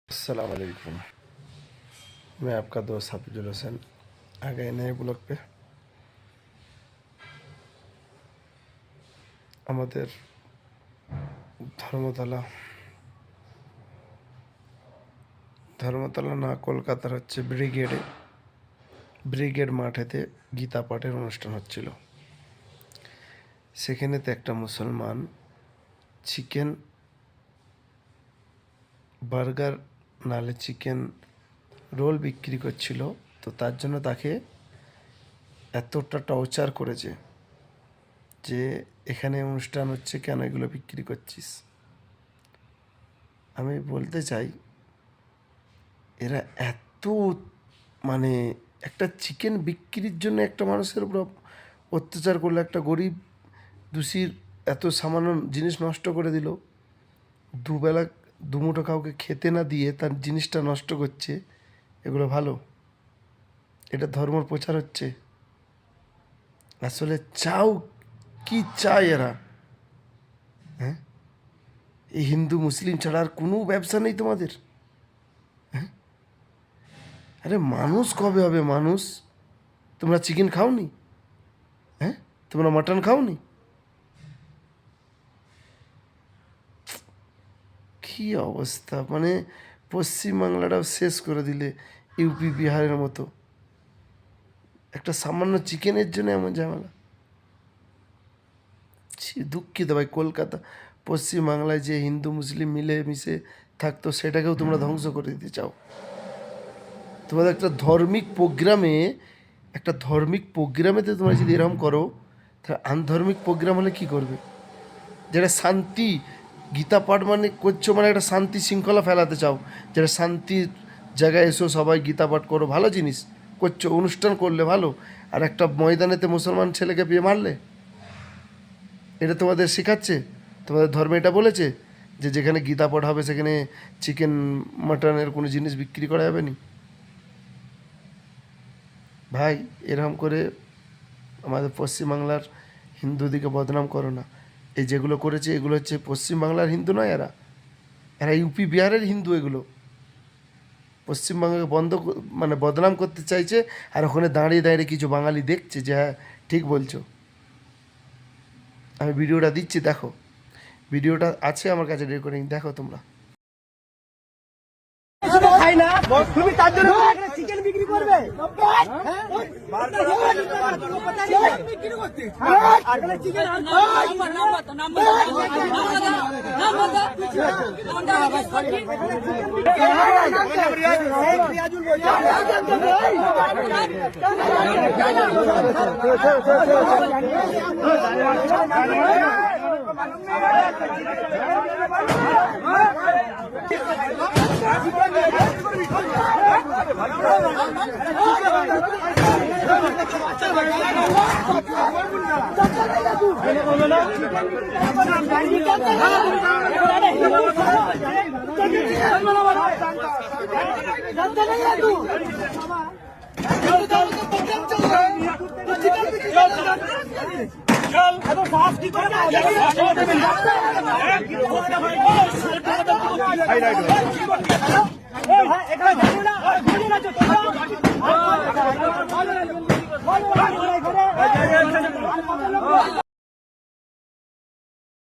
अस्सलाम वालेकुम। मैं आपका दोस्त हाफिजुल हसन आ गए नए ब्लॉग पे। আমাদের ধর্মতলা না কলকাতার হচ্ছে ব্রিগেড মাঠেতে গীতা পাঠের অনুষ্ঠান হচ্ছিল। সেখানেতে একটা মুসলমান চিকেন বার্গার নালে চিকেন রোল বিক্রি করছিল। তো তার জন্য তাকে এতটা টর্চার করেছে যে এখানে অনুষ্ঠান হচ্ছে, কেন এগুলো বিক্রি করছিস। আমি বলতে চাই এরা এত একটা চিকেন বিক্রির জন্য একটা মানুষের উপর অত্যাচার করলো, একটা গরিব দোষীর এত সামান্য জিনিস নষ্ট করে দিল। দুবেলা দুমুঠো কাউকে খেতে না দিয়ে তার জিনিসটা নষ্ট করছে। এগুলো ভালো? এটা ধর্মর প্রচার হচ্ছে? আসলে চাও কি চায় এরা? হ্যাঁ, এই হিন্দু মুসলিম ছাড়া আর কোনো ব্যবসা নেই তোমাদের? হ্যাঁ, আরে মানুষ কবে হবে মানুষ? তোমরা চিকেন খাওনি? হ্যাঁ, তোমরা মাটন খাওনি? কি অবস্থা! পশ্চিমবাংলাটাও শেষ করে দিলে ইউপি বিহারের মতো। একটা সামান্য চিকেনের জন্য এমন ঝামেলা। দুঃখিত ভাই, কলকাতা পশ্চিমবাংলায় যে হিন্দু মুসলিম মিলে মিশে থাকতো সেটাকেও তোমরা ধ্বংস করে দিতে চাও। তোমাদের একটা ধর্মিক প্রোগ্রামেতে তোমরা যদি এরকম করো, তাহলে আনধর্মিক প্রোগ্রাম হলে কি করবে? যেটা শান্তি, গীতা পাঠ করছো, একটা শান্তি শৃঙ্খলা ফেলাতে চাও, যেটা শান্তির জায়গায় এসো, সবাই গীতা পাঠ করো, ভালো জিনিস করছো, অনুষ্ঠান করলে ভালো। আর একটা ময়দানেতে মুসলমান ছেলেকে বিয়ে মারলে, এটা তোমাদের শেখাচ্ছে? তোমাদের ধর্মে এটা বলেছে যে যেখানে গীতা পাঠ হবে সেখানে চিকেন মাটনের কোনো জিনিস বিক্রি করা যাবে না? ভাই, এরকম করে আমাদের পশ্চিমবাংলার হিন্দুদিকে বদনাম করো না। এই যেগুলো করেছে এগুলো হচ্ছে পশ্চিমবাংলার হিন্দু নয়, এরা ইউপি বিহারের হিন্দু। এগুলো পশ্চিমবাংলাকে বদনাম করতে চাইছে। আর ওখানে দাঁড়িয়ে দাঁড়িয়ে কিছু বাঙালি দেখছে যে হ্যাঁ ঠিক বলছো। আমি ভিডিওটা দিচ্ছি, দেখো। ভিডিওটা আছে আমার কাছে রেকর্ডিং, দেখো তোমরা। তুমি তার জন্য চিকেন বিক্রি করবে? এখানে